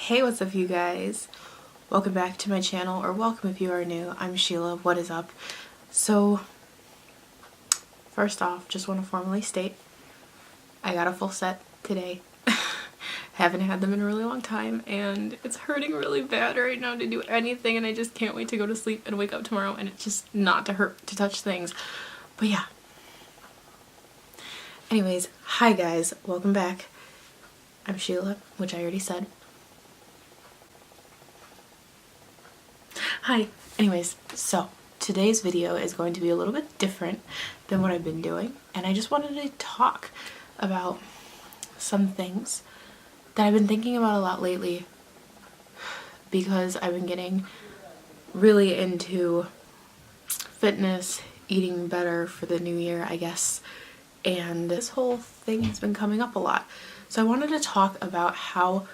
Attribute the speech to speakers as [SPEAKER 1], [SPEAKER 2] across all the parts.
[SPEAKER 1] Hey, what's up you guys? Welcome back to my channel, or welcome if you are new. I'm Sheila. What is up? So, first off, just want to formally state I got a full set today. Haven't had them in a really long time and it's hurting really bad right now to do anything, and I just can't wait to go to sleep and wake up tomorrow and it's just not to hurt to touch things. But yeah. Anyways, hi guys, welcome back. I'm Sheila, which I already said. Hi. Anyways, so today's video is going to be a little bit different than what I've been doing, and I just wanted to talk about some things that I've been thinking about a lot lately because I've been getting really into fitness, eating better for the new year, I guess, and this whole thing has been coming up a lot. So I wanted to talk about how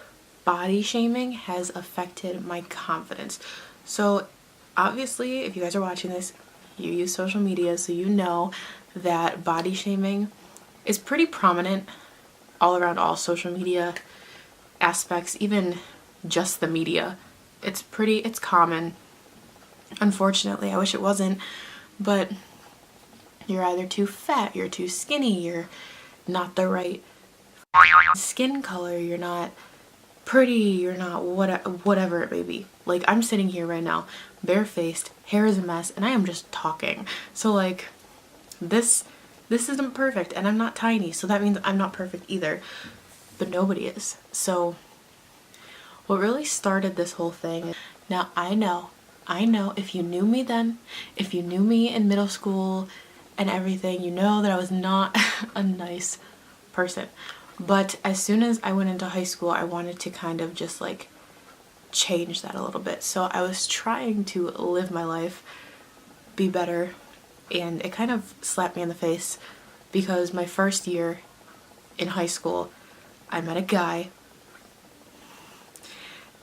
[SPEAKER 1] body shaming has affected my confidence. So obviously, if you guys are watching this, you use social media, so you know that body shaming is pretty prominent all around all social media aspects, even just the media. It's common. Unfortunately, I wish it wasn't, but you're either too fat, you're too skinny, you're not the right skin color, you're not pretty, you're not whatever it may be. Like, I'm sitting here right now, barefaced, hair is a mess, and I am just talking. So like, this isn't perfect, and I'm not tiny, so that means I'm not perfect either. But nobody is. So what really started this whole thing, now I know if you knew me then, if you knew me in middle school and everything, you know that I was not a nice person. But as soon as I went into high school, I wanted to kind of just like change that a little bit. So I was trying to live my life, be better, and it kind of slapped me in the face because my first year in high school, I met a guy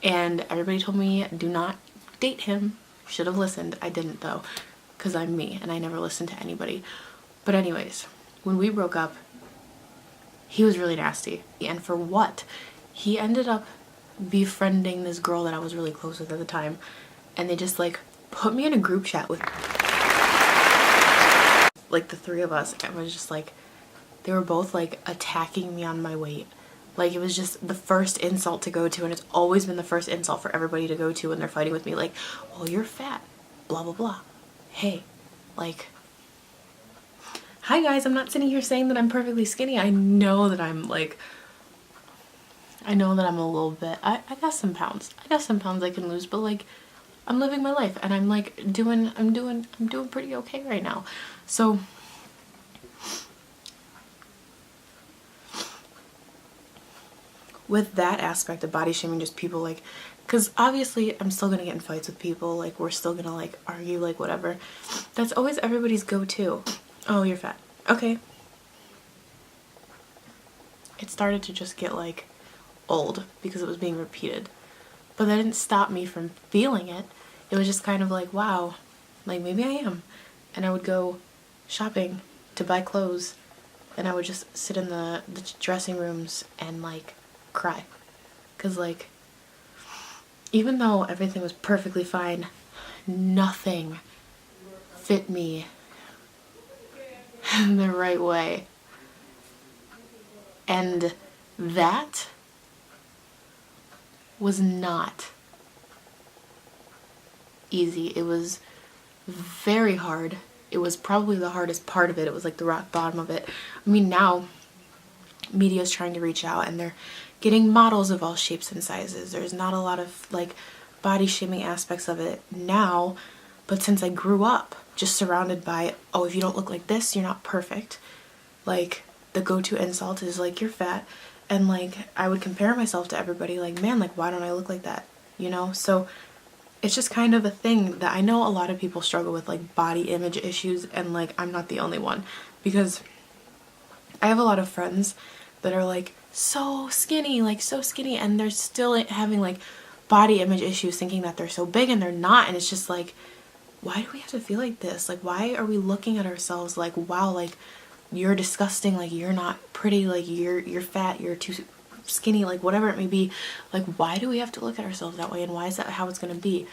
[SPEAKER 1] and everybody told me do not date him. Should have listened. I didn't though, because I'm me and I never listened to anybody. But anyways, when we broke up, he was really nasty. And for what? He ended up befriending this girl that I was really close with at the time, and they just like put me in a group chat with like the three of us, and it was just like they were both like attacking me on my weight. Like, it was just the first insult to go to, and it's always been the first insult for everybody to go to when they're fighting with me. Like, oh, you're fat, blah blah blah. Hey, like, hi guys, I'm not sitting here saying that I'm perfectly skinny. I know that I'm like, I know that I'm a little bit, I got some pounds. I got some pounds I can lose, but like, I'm living my life and I'm like I'm doing pretty okay right now. So with that aspect of body shaming, just people like, because obviously I'm still gonna get in fights with people, like we're still gonna like argue, like whatever. That's always everybody's go-to. Oh, you're fat. Okay. It started to just get like old because it was being repeated. But that didn't stop me from feeling it. It was just kind of like, wow, like maybe I am. And I would go shopping to buy clothes, and I would just sit in the dressing rooms and like cry. Because like, even though everything was perfectly fine, nothing fit me in the right way. And that was not easy. It was very hard. It was probably the hardest part of it. It was like the rock bottom of it. I mean, now media is trying to reach out and they're getting models of all shapes and sizes. There's not a lot of like body shaming aspects of it now, but since I grew up just surrounded by, oh, if you don't look like this, you're not perfect. Like, the go-to insult is like, you're fat. And like, I would compare myself to everybody, like, man, like, why don't I look like that? You know? So it's just kind of a thing that I know a lot of people struggle with, like body image issues, and like, I'm not the only one, because I have a lot of friends that are like so skinny, and they're still having like body image issues, thinking that they're so big and they're not. And it's just like, why do we have to feel like this? Like, why are we looking at ourselves like, wow, like, you're disgusting, like, you're not pretty, like, you're fat, you're too skinny, like whatever it may be. Like, why do we have to look at ourselves that way, and why is that how it's going to be?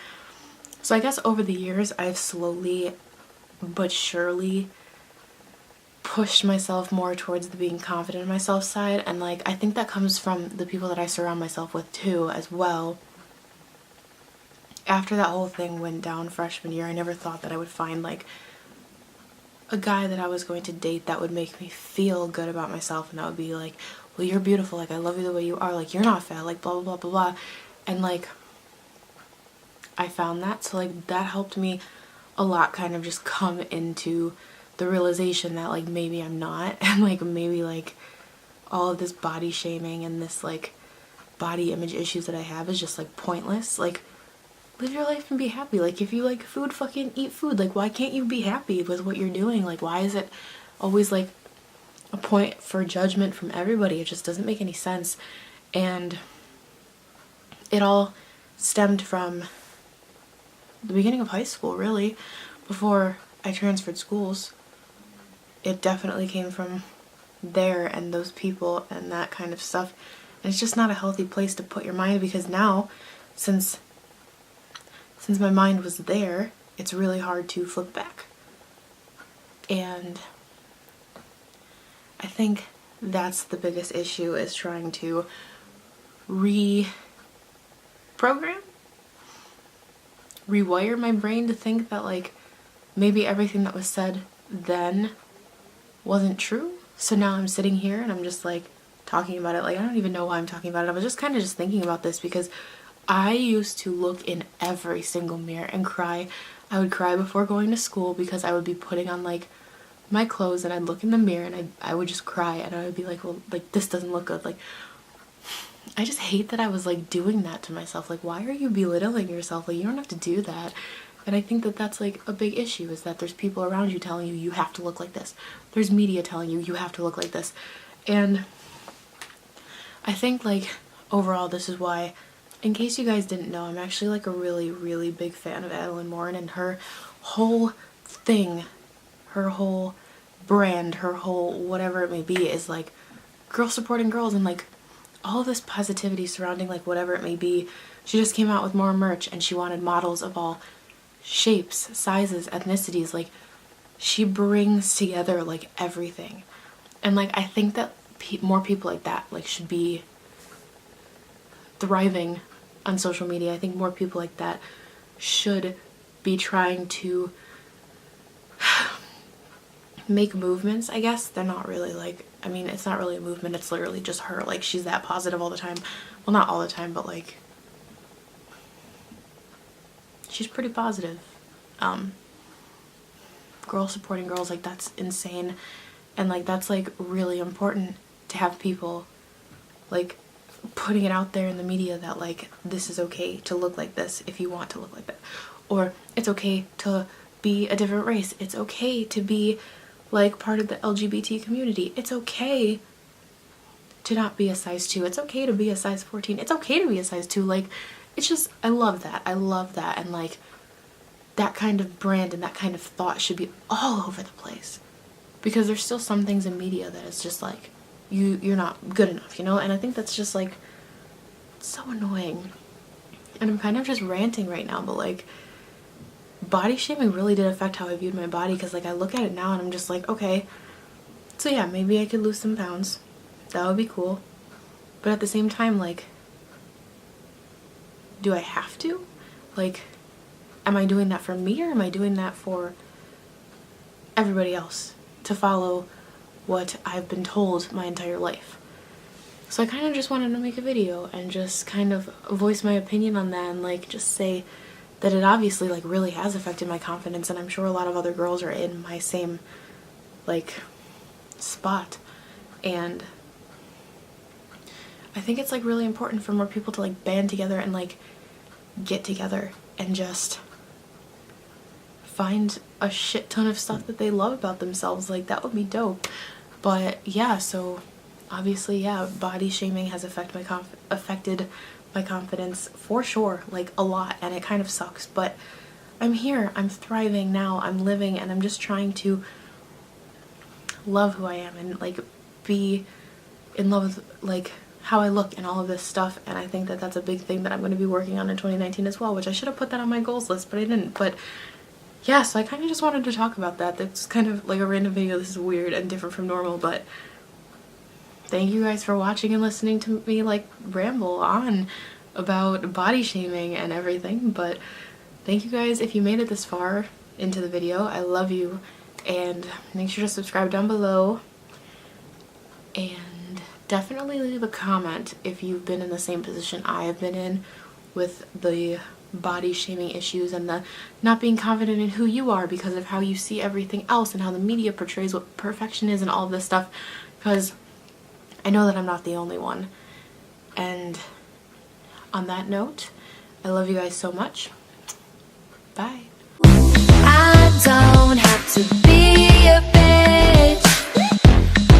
[SPEAKER 1] So I guess over the years I've slowly but surely pushed myself more towards the being confident in myself side, and like I think that comes from the people that I surround myself with too as well. After that whole thing went down freshman year, I never thought that I would find like a guy that I was going to date that would make me feel good about myself, and that would be like, well, you're beautiful, like I love you the way you are, like you're not fat, like blah blah blah blah blah. And like I found that, so like that helped me a lot kind of just come into the realization that like maybe I'm not, and like maybe like all of this body shaming and this like body image issues that I have is just like pointless. Like, live your life and be happy. Like, if you like food, fucking eat food. Like, why can't you be happy with what you're doing? Like, why is it always like a point for judgment from everybody? It just doesn't make any sense. And it all stemmed from the beginning of high school, really, before I transferred schools. It definitely came from there and those people and that kind of stuff. And it's just not a healthy place to put your mind, because now, since my mind was there, it's really hard to flip back. And I think that's the biggest issue, is trying to rewire my brain to think that like maybe everything that was said then wasn't true. So now I'm sitting here and I'm just like talking about it. Like, I don't even know why I'm talking about it. I was just kind of just thinking about this because I used to look in every single mirror and cry. I would cry before going to school because I would be putting on like my clothes, and I'd look in the mirror and I would just cry, and I would be like, well, like this doesn't look good. Like, I just hate that I was like doing that to myself. Like, why are you belittling yourself? Like, you don't have to do that. And I think that that's like a big issue, is that there's people around you telling you you have to look like this. There's media telling you you have to look like this. And I think like overall this is why, in case you guys didn't know, I'm actually like a really, really big fan of Adeline Morin, and her whole thing, her whole brand, her whole whatever it may be is like girls supporting girls, and like all of this positivity surrounding like whatever it may be. She just came out with more merch, and she wanted models of all shapes, sizes, ethnicities. Like, she brings together like everything. And like I think that more people like that like should be thriving on social media. I think more people like that should be trying to make movements, I guess. They're not really like, I mean, it's not really a movement, it's literally just her. Like, she's that positive all the time. Well, not all the time, but like she's pretty positive. Girls supporting girls, like that's insane. And like that's like really important to have people like putting it out there in the media that like this is okay to look like this if you want to look like that, or it's okay to be a different race, it's okay to be like part of the LGBT community, it's okay to not be a size 2, it's okay to be a size 14, it's okay to be a size 2. Like, it's just, I love that. And like that kind of brand and that kind of thought should be all over the place, because there's still some things in media that it's just like you're not good enough, you know? And I think that's just like so annoying. And I'm kind of just ranting right now, but like body shaming really did affect how I viewed my body, because like I look at it now and I'm just like, okay, so yeah, maybe I could lose some pounds, that would be cool, but at the same time, like, do I have to? Like, am I doing that for me, or am I doing that for everybody else to follow what I've been told my entire life? So I kind of just wanted to make a video and just kind of voice my opinion on that, and like just say that it obviously like really has affected my confidence, and I'm sure a lot of other girls are in my same like spot. And I think it's like really important for more people to like band together and like get together and just find a shit ton of stuff that they love about themselves. Like, that would be dope. But yeah, so obviously, yeah, body shaming has affected my confidence for sure, like a lot, and it kind of sucks. But I'm here, I'm thriving now, I'm living, and I'm just trying to love who I am and like be in love with like how I look and all of this stuff, and I think that that's a big thing that I'm going to be working on in 2019 as well, which I should have put that on my goals list, but I didn't. But yeah, so I kind of just wanted to talk about that. That's kind of like a random video. This is weird and different from normal, but thank you guys for watching and listening to me like ramble on about body shaming and everything. But thank you guys if you made it this far into the video. I love you, and make sure to subscribe down below, and definitely leave a comment if you've been in the same position I have been in with the body shaming issues and the not being confident in who you are because of how you see everything else and how the media portrays what perfection is and all of this stuff, because I know that I'm not the only one. And on that note, I love you guys so much. Bye.
[SPEAKER 2] I don't have to be a bitch.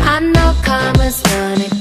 [SPEAKER 2] I know karma's gonna